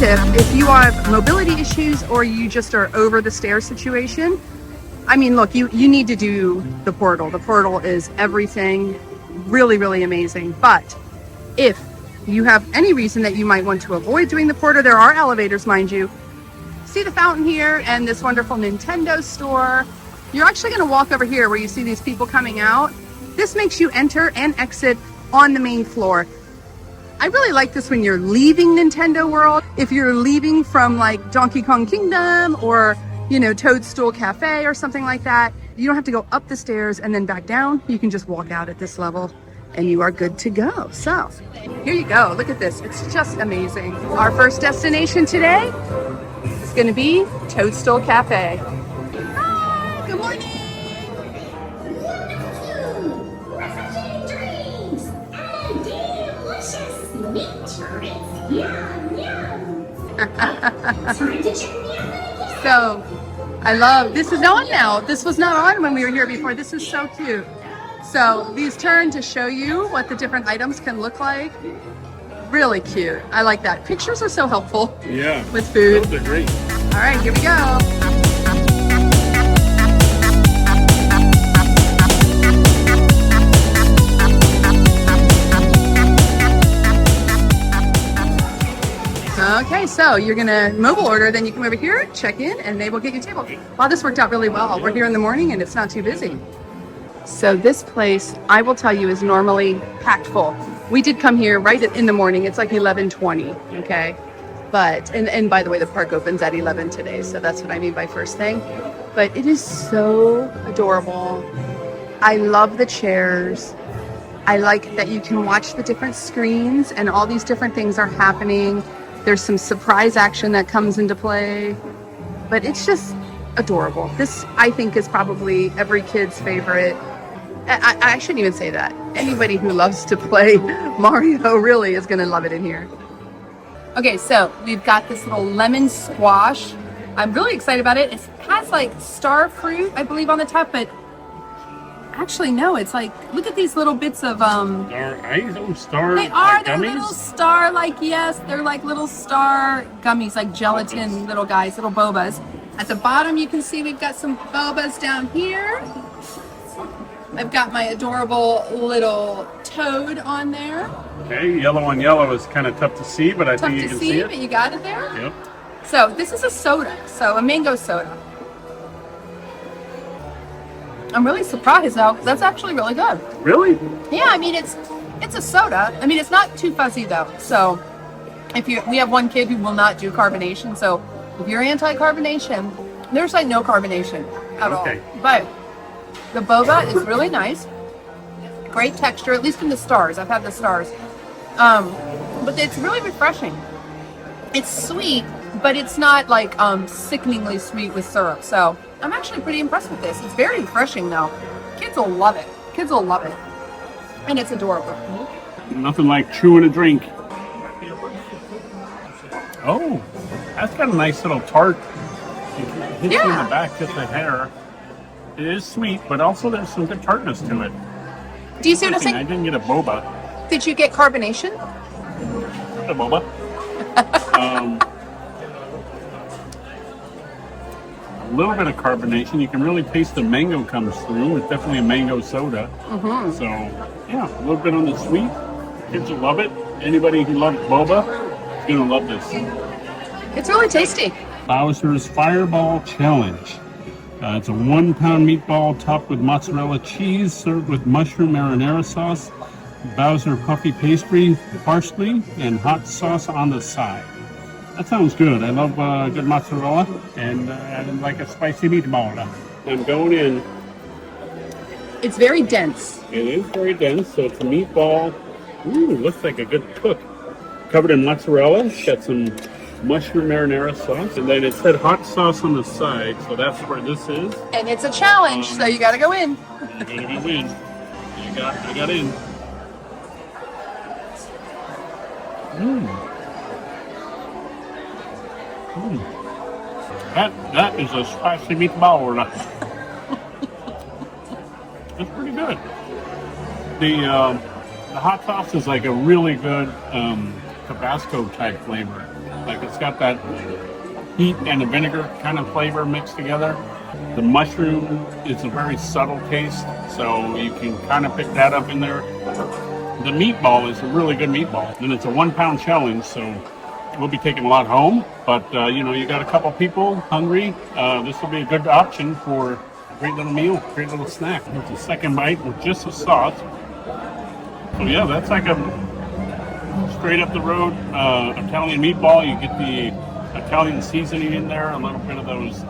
tip, if you have mobility issues or you just are over the stairs situation, I mean, look, you need to do the portal. The portal is everything, really, really amazing. But if you have any reason that you might want to avoid doing the portal, there are elevators, mind you. See the fountain here and this wonderful Nintendo store. You're actually going to walk over here where you see these people coming out. This makes you enter and exit on the main floor. I really like this when you're leaving Nintendo World. If you're leaving from like Donkey Kong Kingdom or, you know, Toadstool Café or something like that, you don't have to go up the stairs and then back down. You can just walk out at this level and you are good to go. So here you go. Look at this. It's just amazing. Our first destination today is going to be Toadstool Café. Hi, good morning. So I love this. Is on now. This was not on when we were here before. This is so cute. So these turn to show you what the different items can look like. Really cute. I like that. Pictures are so helpful. Yeah. With food. Those are great. All right, here we go. Okay, so you're gonna mobile order, then you come over here, check in, and they will get you a table. Wow, this worked out really well. We're here in the morning and it's not too busy. So this place, I will tell you, is normally packed full. We did come here right in the morning. It's like 11:20, okay? But, and by the way, the park opens at 11 today, so that's what I mean by first thing. But it is so adorable. I love the chairs. I like that you can watch the different screens and all these different things are happening. There's some surprise action that comes into play, but it's just adorable. This, I think, is probably every kid's favorite. I shouldn't even say that. Anybody who loves to play Mario really is going to love it in here. Okay, so we've got this little lemon squash. I'm really excited about it. It has like star fruit, I believe, on the top, but actually no, it's like, look at these little bits of Star they are, like they're gummies? little star, like, yes, they're like little star gummies, like gelatin little guys, little bobas. At the bottom you can see we've got some bobas down here. I've got my adorable little toad on there. Okay, yellow on yellow is kind of tough to see, but I think you can see it. But you got it there. Yep. So this is a soda, so a mango soda. I'm really surprised though, 'cause that's actually really good. Really? Yeah, I mean it's a soda. I mean it's not too fuzzy though. So we have one kid who will not do carbonation. So if you're anti-carbonation, there's like no carbonation at all. But the boba is really nice. Great texture, at least in the stars. I've had the stars. But it's really refreshing. It's sweet, but it's not like sickeningly sweet with syrup. So I'm actually pretty impressed with this. It's very refreshing though. Kids will love it. Kids will love it. And it's adorable. Nothing like chewing a drink. Oh, that's got a nice little tart. It hits you in the back, just the hair. It is sweet, but also there's some good tartness to it. Do you see what I'm saying? I didn't get a boba. Did you get carbonation? A boba. A little bit of carbonation. You can really taste the mango comes through. It's definitely a mango soda. Mm-hmm. So, yeah, a little bit on the sweet. Kids will love it. Anybody who loves boba is going to love this. It's really tasty. Bowser's Fireball Challenge. It's a 1 pound meatball topped with mozzarella cheese, served with mushroom marinara sauce, Bowser puffy pastry, parsley, and hot sauce on the side. That sounds good. I love good mozzarella and like a spicy meatball. I'm going in. It's very dense. It is very dense, so it's a meatball. Ooh, looks like a good cook. Covered in mozzarella, got some mushroom marinara sauce, and then it said hot sauce on the side, so that's where this is. And it's a challenge, so you gotta go in. You gotta go in. I got in. That is a spicy meatball. It's pretty good. The hot sauce is like a really good Tabasco type flavor. Like it's got that heat and the vinegar kind of flavor mixed together. The mushroom is a very subtle taste, so you can kind of pick that up in there. The meatball is a really good meatball, and it's a 1 pound challenge, so we'll be taking a lot home. But you got a couple people hungry. This will be a good option for a great little meal, great little snack. It's a second bite with just the sauce. So yeah, that's like a straight up the road Italian meatball. You get the Italian seasoning in there, a little bit of those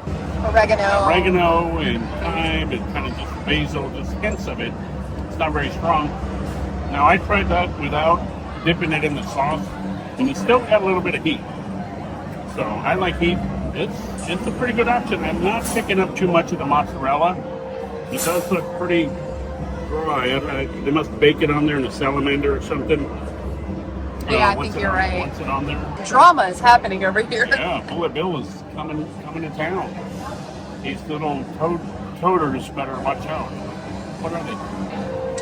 oregano and thyme and kind of just basil, just hints of it. It's not very strong. Now I tried that without dipping it in the sauce, and it still got a little bit of heat. So I like heat. It's a pretty good option. I'm not picking up too much of the mozzarella. It does look pretty dry. They must bake it on there in a salamander or something. Yeah, I think you're right. Once it on there. Drama is happening over here. Yeah, Bullet Bill is coming to town. These little toaders better watch out. What are they?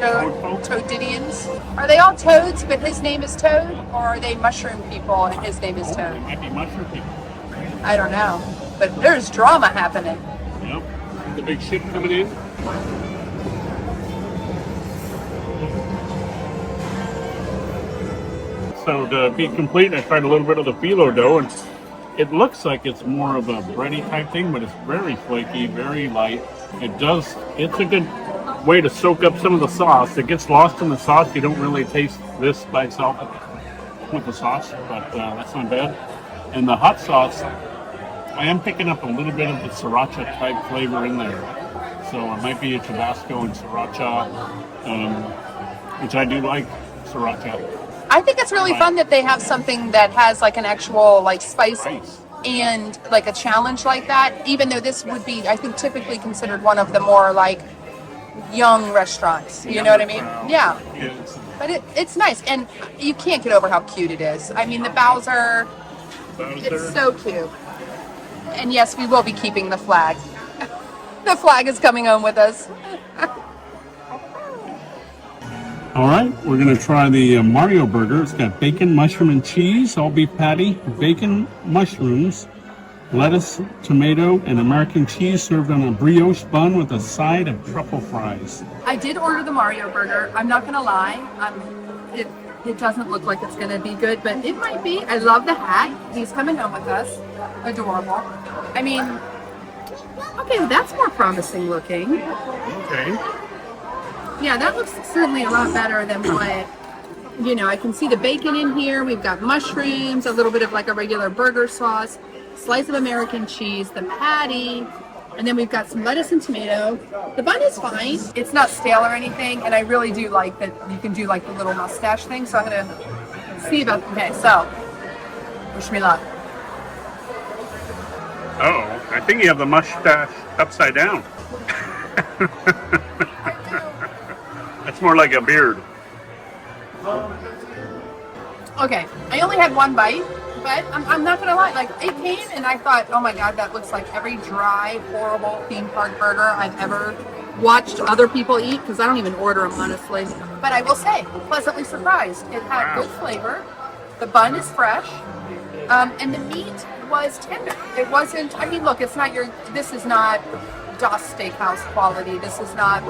Toadidians? Are they all toads, but his name is Toad? Or are they mushroom people and his name is They Toad? might be mushroom people. I don't know. But there's drama happening. Yep. The big ship coming in. So to be complete, I tried a little bit of the phyllo dough, and it looks like it's more of a bready type thing, but it's very flaky, very light. It's a good way to soak up some of the sauce. It gets lost in the sauce. You don't really taste this by itself with the sauce, but that's not bad. And the hot sauce, I am picking up a little bit of the sriracha type flavor in there. So it might be a Tabasco and sriracha, which I do like sriracha. I think it's really fun that they have something that has like an actual like spice and like a challenge like that, even though this would be, I think, typically considered one of the more like young restaurants. You know what I mean? Yeah. But it's nice, and you can't get over how cute it is. I mean, the Bowser, it's so cute. And yes, we will be keeping the flag. The flag is coming home with us. All right, we're going to try the Mario burger. It's got bacon, mushroom, and cheese, all beef patty, bacon, mushrooms, lettuce, tomato, and American cheese served on a brioche bun with a side of truffle fries. I did order the Mario burger. I'm not going to lie. It doesn't look like it's going to be good, but it might be. I love the hat. He's coming home with us. Adorable. I mean, okay, that's more promising looking. Okay. Yeah, that looks certainly a lot better than what, I can see the bacon in here. We've got mushrooms, a little bit of like a regular burger sauce, slice of American cheese, the patty, and then we've got some lettuce and tomato. The bun is fine. It's not stale or anything, and I really do like that you can do like the little mustache thing, so I'm going to see about, okay, so, wish me luck. Oh, I think you have the mustache upside down. That's more like a beard. Okay, I only had one bite, but I'm not gonna lie. Like, it came and I thought, oh my god, that looks like every dry, horrible theme park burger I've ever watched other people eat, because I don't even order them, honestly. But I will say, pleasantly surprised. It had good flavor. The bun is fresh, and the meat was tender. It wasn't. I mean, look, it's not your. This is not Das Steakhouse quality. This is not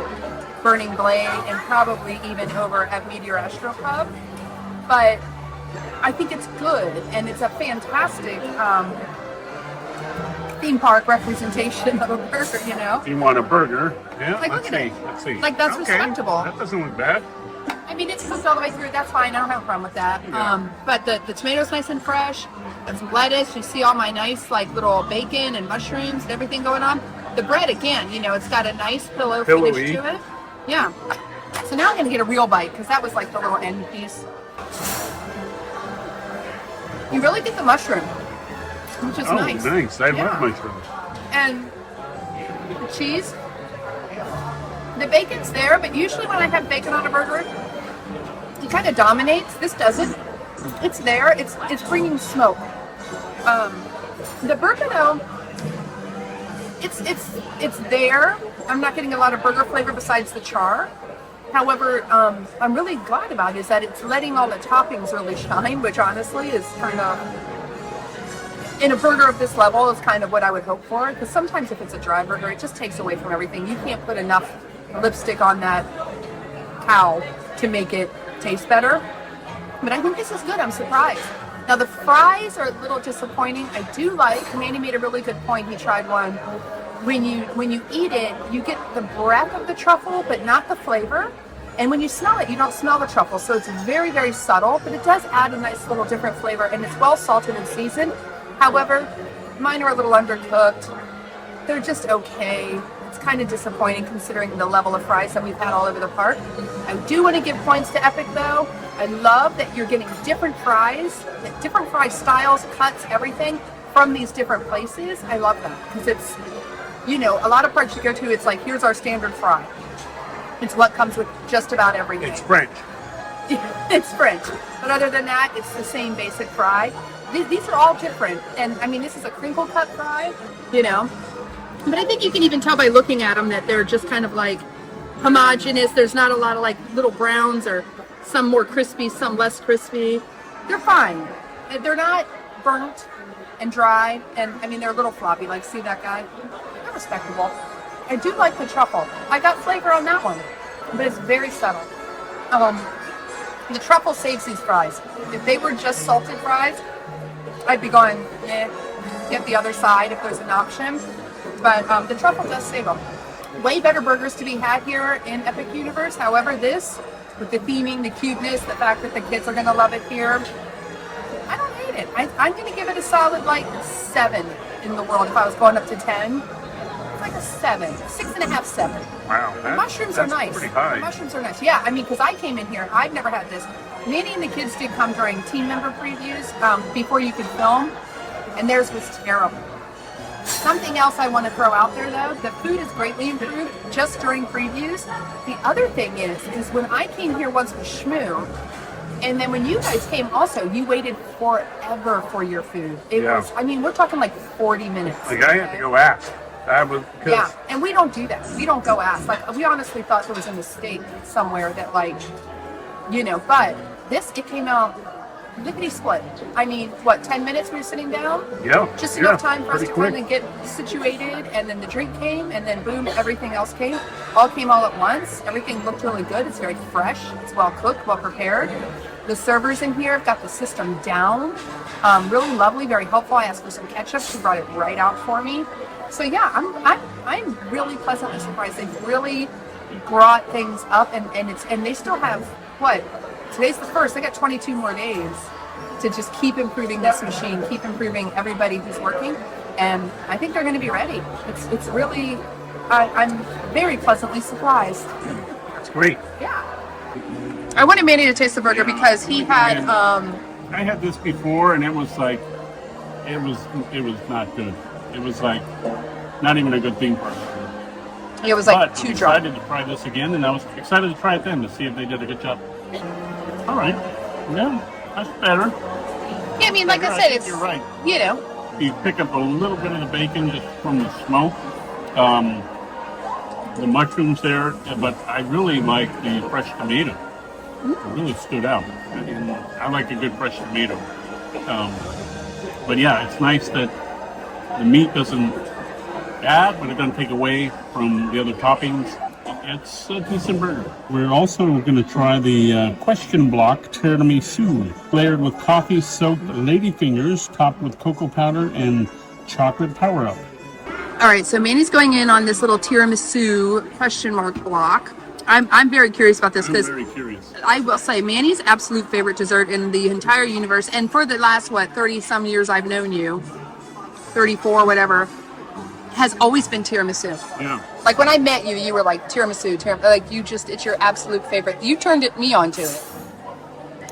Burning Blade, and probably even over at Meteor Astro Pub. But I think it's good, and it's a fantastic theme park representation of a burger, You want a burger? Yeah, Like, let's look at see. it. Let's see. Like, that's respectable. That doesn't look bad. I mean, it's cooked all the way through. That's fine. I don't have a problem with that. Yeah. But the tomato's nice and fresh. Got some lettuce. You see all my nice, like, little bacon and mushrooms and everything going on. The bread, again, it's got a nice finish to it. Yeah. So now I'm going to get a real bite, because that was like the little end piece. You really get the mushroom, which is nice. Oh, nice. I love mushrooms. And the cheese. The bacon's there, but usually when I have bacon on a burger, it kind of dominates. This doesn't. It's there. It's bringing smoke. The burger, though, it's there. I'm not getting a lot of burger flavor besides the char. However, I'm really glad about is that it's letting all the toppings really shine, which honestly is kind of, in a burger of this level, is kind of what I would hope for. Because sometimes if it's a dry burger, it just takes away from everything. You can't put enough lipstick on that cow to make it taste better. But I think this is good. I'm surprised. Now the fries are a little disappointing. I do like, Manny made a really good point. He tried one. When you eat it, you get the breath of the truffle, but not the flavor. And when you smell it, you don't smell the truffle. So it's very, very subtle, but it does add a nice little different flavor, and it's well salted and seasoned. However, mine are a little undercooked. They're just okay. It's kind of disappointing considering the level of fries that we've had all over the park. I do want to give points to Epic though. I love that you're getting different fries styles, cuts, everything from these different places. I love that because it's, you know, a lot of parks you go to, it's like, here's our standard fry. It's what comes with just about everything. It's French. It's French. But other than that, it's the same basic fry. These are all different. And I mean, this is a crinkle cut fry, you know. But I think you can even tell by looking at them that they're just kind of like homogeneous. There's not a lot of like little browns, or some more crispy, some less crispy. They're fine. They're not burnt and dry. And I mean, they're a little floppy. Like, see that guy? They're respectable. I do like the truffle. I got flavor on that one, but it's very subtle. The truffle saves these fries. If they were just salted fries, I'd be going, get the other side if there's an option. But the truffle does save them. Way better burgers to be had here in Epic Universe. However, this, with the theming, the cuteness, the fact that the kids are going to love it here, I don't hate it. I'm going to give it a solid, like, 7 in the world. If I was going up to 10, it's like a 7, 6.5, 7. Wow. The mushrooms are nice. Pretty high. The mushrooms are nice. Yeah, I mean, because I came in here, I've never had this. Manny and the kids did come during team member previews before you could film, and theirs was terrible. Something else I want to throw out there, though, the food is greatly improved just during previews. The other thing is when I came here once with Shmoo, and then when you guys came also, you waited forever for your food. It was, I mean, we're talking like 40 minutes. Like, I had to go ask. Yeah, and we don't do that. We don't go ask. Like, we honestly thought there was a mistake somewhere that, like, you know, but this, it came out lickety split. I mean, what, 10 minutes we were sitting down? Yeah. Just enough time for us to kind of get situated, and then the drink came, and then boom, everything else came. All came all at once. Everything looked really good. It's very fresh. It's well cooked, well prepared. The servers in here have got the system down. Really lovely, very helpful. I asked for some ketchup. She brought it right out for me. So yeah, I'm really pleasantly surprised. They've really brought things up, and they still have, what? Today's the 1st. They got 22 more days to just keep improving this machine, keep improving everybody who's working, and I think they're going to be ready. It's really, I'm very pleasantly surprised. That's great. Yeah. I wanted Manny to taste the burger because he had. I had this before, and it was like, it was not good. It was like not even a good theme park. It was like but too I'm dry. excited to try this again, and I was excited to try it then to see if they did a good job. All right, yeah, that's better. Yeah, I mean, like I said, it's, you're right. You know, You pick up a little bit of the bacon just from the smoke, the mushrooms there, but I really like the fresh tomato. It really stood out. And I like a good fresh tomato. But yeah, it's nice that the meat doesn't add, but it doesn't take away from the other toppings. It's a decent burger. We're also going to try the question block tiramisu, flavored with coffee-soaked ladyfingers, topped with cocoa powder and chocolate power-up. all right, so Manny's going in on this little tiramisu question mark block. I'm very curious about this I'm because very curious. I will say Manny's absolute favorite dessert in the entire universe, and for the last, 30 some years I've known you, 34, whatever, has always been tiramisu. Yeah. Like when I met you, you were like tiramisu, like you just, it's your absolute favorite. You turned me on to it.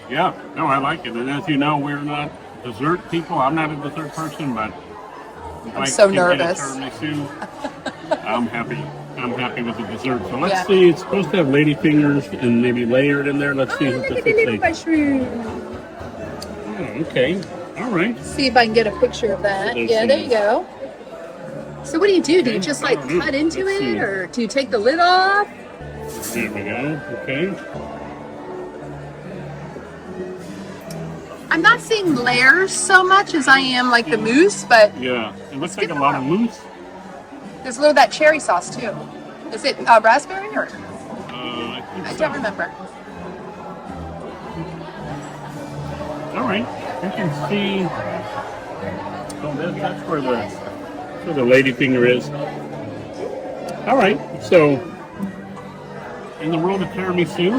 Yeah, no, I like it. And as you know, we're not dessert people. I'm not a dessert person, but I'm so nervous. I'm happy. I'm happy with the dessert. So let's see. It's supposed to have ladyfingers and maybe layered in there. Let's see what this is. Mushroom. Oh, okay. All right. See if I can get a picture of that. Yeah, there you go. So what do? Do you just like cut into it, or do you take the lid off? There we go. Okay. I'm not seeing layers so much as I am like the mousse, but Yeah, it looks like a lot of mousse. there's a little of that cherry sauce too. Is it raspberry or? I think I so. don't remember. All right, you can see. Oh, that's where the ladyfinger is. All right, so in the world of tiramisu,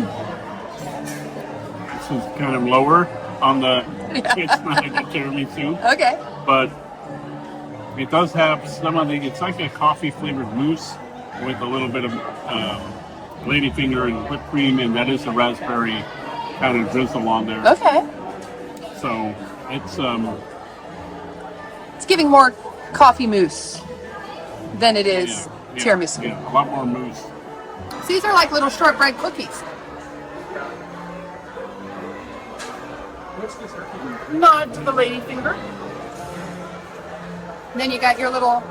this is kind of lower on the. It's not like a tiramisu, Okay. but it does have some of the. It's like a coffee flavored mousse with a little bit of ladyfinger and whipped cream, and that is a raspberry kind of drizzle on there. Okay. So it's It's giving more coffee mousse than it is tiramisu. Yeah, a lot more mousse. So these are like little shortbread cookies. Nod to the ladyfinger. Then you got your little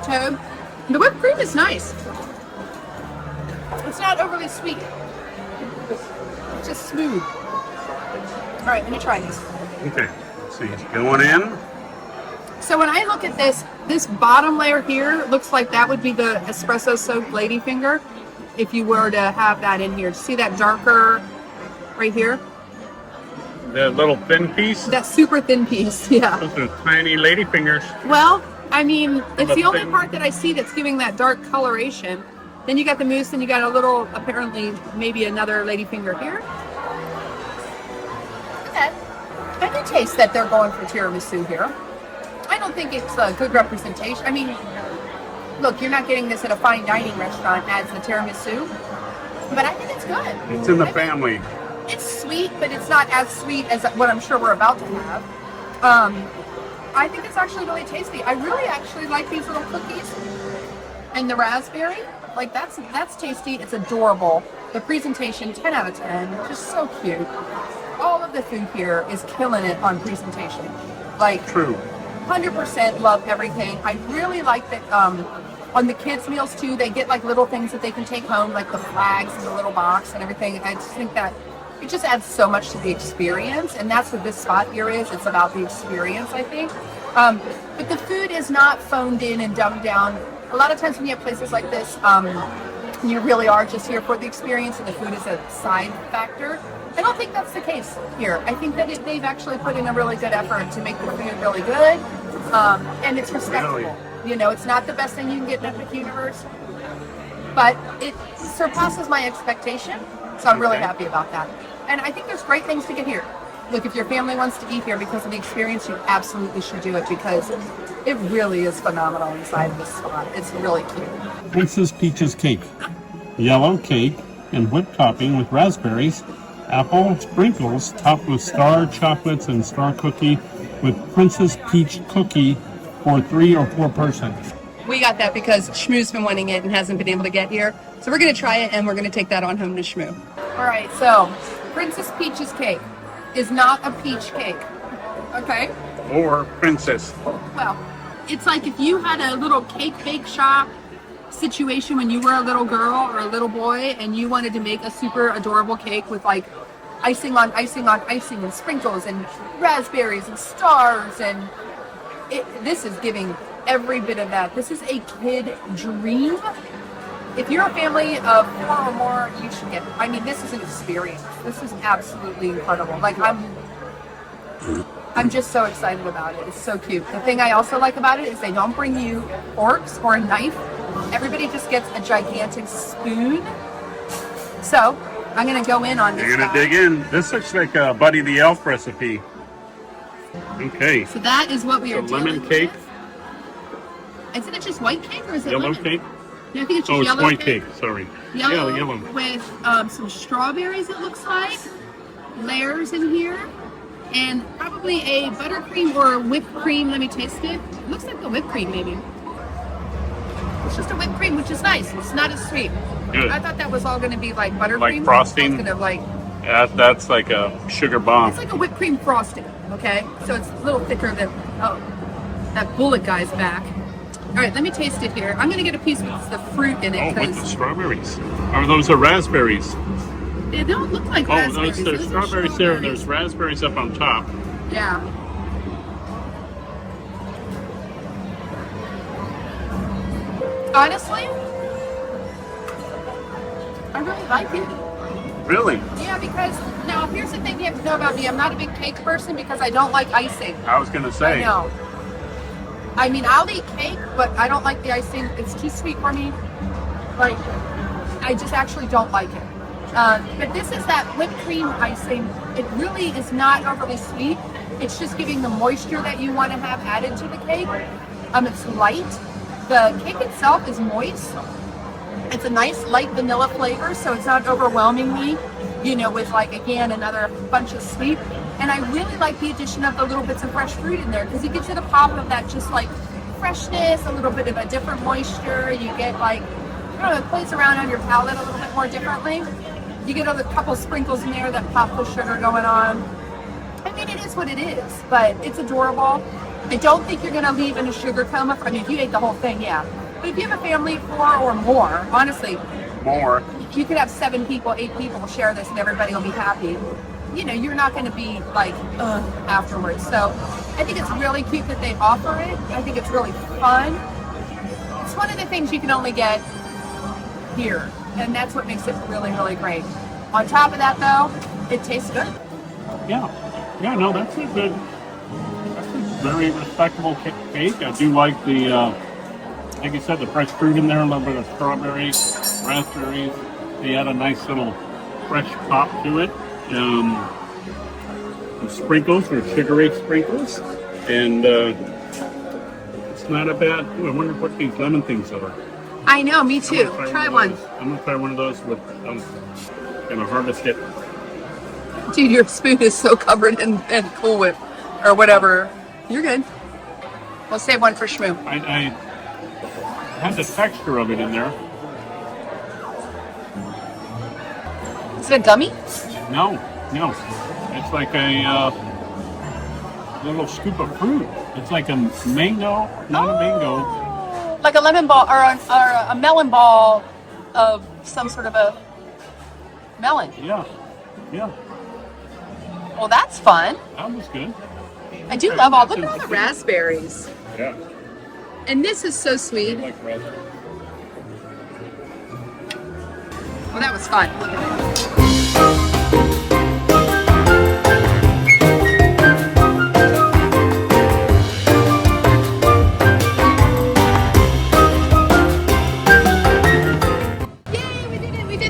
toad. The whipped cream is nice. It's not overly sweet. It's just smooth. All right, let me try this. Okay, so he's going in. So when I look at this bottom layer here looks like that would be the espresso soaked ladyfinger if you were to have that in here. See that darker right here? The little thin piece. That super thin piece, yeah. Those are tiny ladyfingers. Well, I mean, it's the only part that I see that's giving that dark coloration. Then you got the mousse, and you got a little, apparently, maybe another ladyfinger here. Okay. I can taste that they're going for tiramisu here. I don't think it's a good representation. I mean, look, you're not getting this at a fine dining restaurant as the tiramisu, but I think it's good. It's in the family. It's sweet, but it's not as sweet as what I'm sure we're about to have. I think it's actually really tasty. I really actually like these little cookies and the raspberry. Like that's tasty. It's adorable. The presentation, 10 out of 10. Just so cute. All of the food here is killing it on presentation. Like True. 100% love everything. I really like that on the kids' meals too, they get like little things that they can take home, like the flags in the little box and everything. I just think that it just adds so much to the experience, and that's what this spot here is. It's about the experience, I think. But the food is not phoned in and dumbed down. A lot of times when you have places like this, you really are just here for the experience, and the food is a side factor. I don't think that's the case here. I think that they've actually put in a really good effort to make the food really good, and it's respectable. Really? You know, it's not the best thing you can get in Epic Universe, but it surpasses my expectation, so I'm really happy about that. And I think there's great things to get here. Look, if your family wants to eat here because of the experience, you absolutely should do it because it really is phenomenal inside of this spot. It's really cute. Princess Peach's cake. Yellow cake and whipped topping with raspberries, apple sprinkles topped with star chocolates and star cookie with Princess Peach cookie for 3 or 4 persons. We got that because Shmoo's been wanting it and hasn't been able to get here. So we're going to try it and we're going to take that on home to Shmoo. All right, so Princess Peach's cake is not a peach cake. Okay? Or princess. Well, it's like if you had a little cake bake shop situation when you were a little girl or a little boy and you wanted to make a super adorable cake with like icing on icing on icing and sprinkles and raspberries and stars, and this is giving every bit of that. This is a kid dream. If you're a family of 4 or more, you should get it. I mean, this is an experience. This is absolutely incredible. Like I'm just so excited about it. It's so cute. The thing I also like about it is they don't bring you forks or a knife. Everybody just gets a gigantic spoon. So I'm gonna go in on this. You're gonna dig in. This looks like a Buddy the Elf recipe. Okay. So that is what we are doing. Lemon cake. Isn't it just white cake or is it Yellow lemon? cake. No, I think it's just Oh, it's yellow white cake. Sorry. Yellow, Yeah, yellow. with some strawberries, it looks like. Layers in here. And probably a buttercream or a whipped cream. Let me taste it. It looks like a whipped cream, maybe. It's just a whipped cream, which is nice. It's not as sweet. Good. I thought that was all going to be like buttercream. Like frosting? I was gonna, like, That's like a sugar bomb. it's like a whipped cream frosting, okay? So it's a little thicker than, oh, that bullet guy's back. All right, let me taste it here. I'm gonna get a piece with the fruit in it Oh, with the because strawberries. Or those are raspberries. they don't look like Oh, raspberries. those are Those are strawberries there, and there's raspberries up on top. Yeah. Honestly, I really like it. Really? Yeah, because now here's the thing you have to know about me. I'm not a big cake person because I don't like icing. I was gonna say. I know. I mean, I'll eat cake, but I don't like the icing. It's too sweet for me. Like, I just actually don't like it. But this is that whipped cream icing. It really is not overly sweet. It's just giving the moisture that you want to have added to the cake. It's light. The cake itself is moist. It's a nice light vanilla flavor, so it's not overwhelming me, you know, with like, again, another bunch of sweet. And I really like the addition of the little bits of fresh fruit in there because it gives you the pop of that just like freshness, a little bit of a different moisture. You get like, I don't know, it plays around on your palate a little bit more differently. You get a couple sprinkles in there that pop the sugar going on. I mean, it is what it is, but it's adorable. I don't think you're gonna leave in a sugar coma. I mean, if you ate the whole thing, yeah. But if you have a family of 4 or more, honestly, More. you could have 7 people, 8 people share this and everybody will be happy. You know, you're not gonna be like, afterwards. So I think it's really cute that they offer it. I think it's really fun. It's one of the things you can only get here. And that's what makes it really, really great. On top of that though, it tastes good. Yeah. Yeah, no, that's a very respectable cake. I do like the, like you said, the fresh fruit in there, a little bit of strawberries, raspberries. They add a nice little fresh pop to it. The sprinkles are sugary sprinkles. And it's not a bad, I wonder what these lemon things are. I know, me too. Try one. I'm gonna try one of those with, gonna harvest it. Dude, your spoon is so covered in Cool Whip or whatever. You're good. We'll save one for Shmoo. I had the texture of it in there. Is it a gummy? No. It's like a little scoop of fruit. It's like a mango, not a mango. Like a lemon ball or a melon ball of some sort of a melon. Yeah. Well, that's fun. That was good. I do love look at all the raspberries. Yeah. And this is so I sweet. like raspberry. Well, that was fun.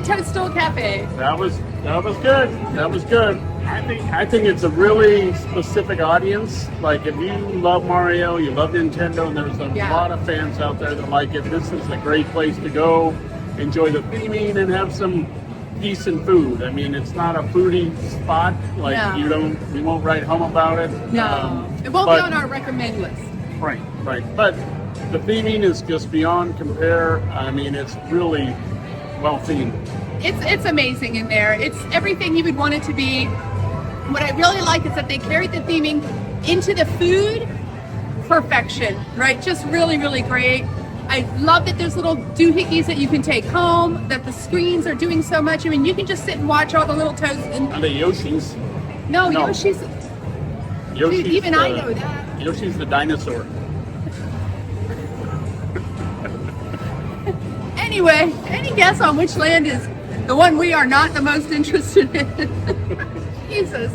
Toadstool Café. That was good. That was good. I think it's a really specific audience. Like if you love Mario, you love Nintendo, there's a lot of fans out there that like it. This is a great place to go, enjoy the theming, and have some decent food. I mean, it's not a foodie spot. Like you won't write home about it. No, it won't be on our recommend list. Right. But the theming is just beyond compare. I mean, it's really well themed. It's amazing in there. It's everything you would want it to be. What I really like is that they carried the theming into the food. Perfection, right? Just really, really great. I love that there's little doohickeys that you can take home, that the screens are doing so much. I mean, you can just sit and watch all the little toads. Are they Yoshis? No, Yoshi's. Dude, even I know that. Yoshi's the dinosaur. Anyway, any guess on which land is the one we are not the most interested in? Jesus.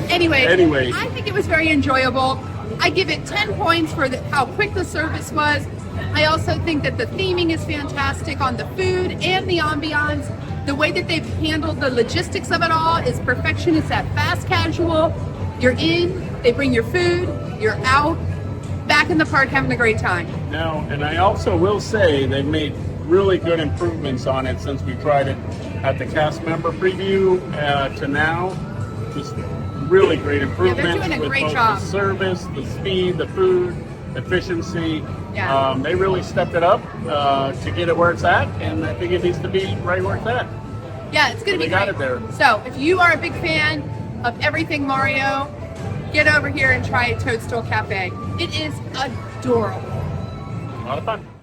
Anyway, I think it was very enjoyable. I give it 10 points for how quick the service was. I also think that the theming is fantastic on the food and the ambiance. The way that they've handled the logistics of it all is perfection. It's that fast casual. You're in, they bring your food, you're out, back in the park having a great time. Now, and I also will say they've made really good improvements on it since we tried it at the cast member preview to now. Just really great improvements. Yeah, they're doing a great both job. The service, the speed, the food, efficiency. Yeah. They really stepped it up to get it where it's at, and I think it needs to be right where it's at. Yeah, it's going to be got great. it there. So if you are a big fan of everything Mario, get over here and try Toadstool Cafe. It is adorable. A lot of fun.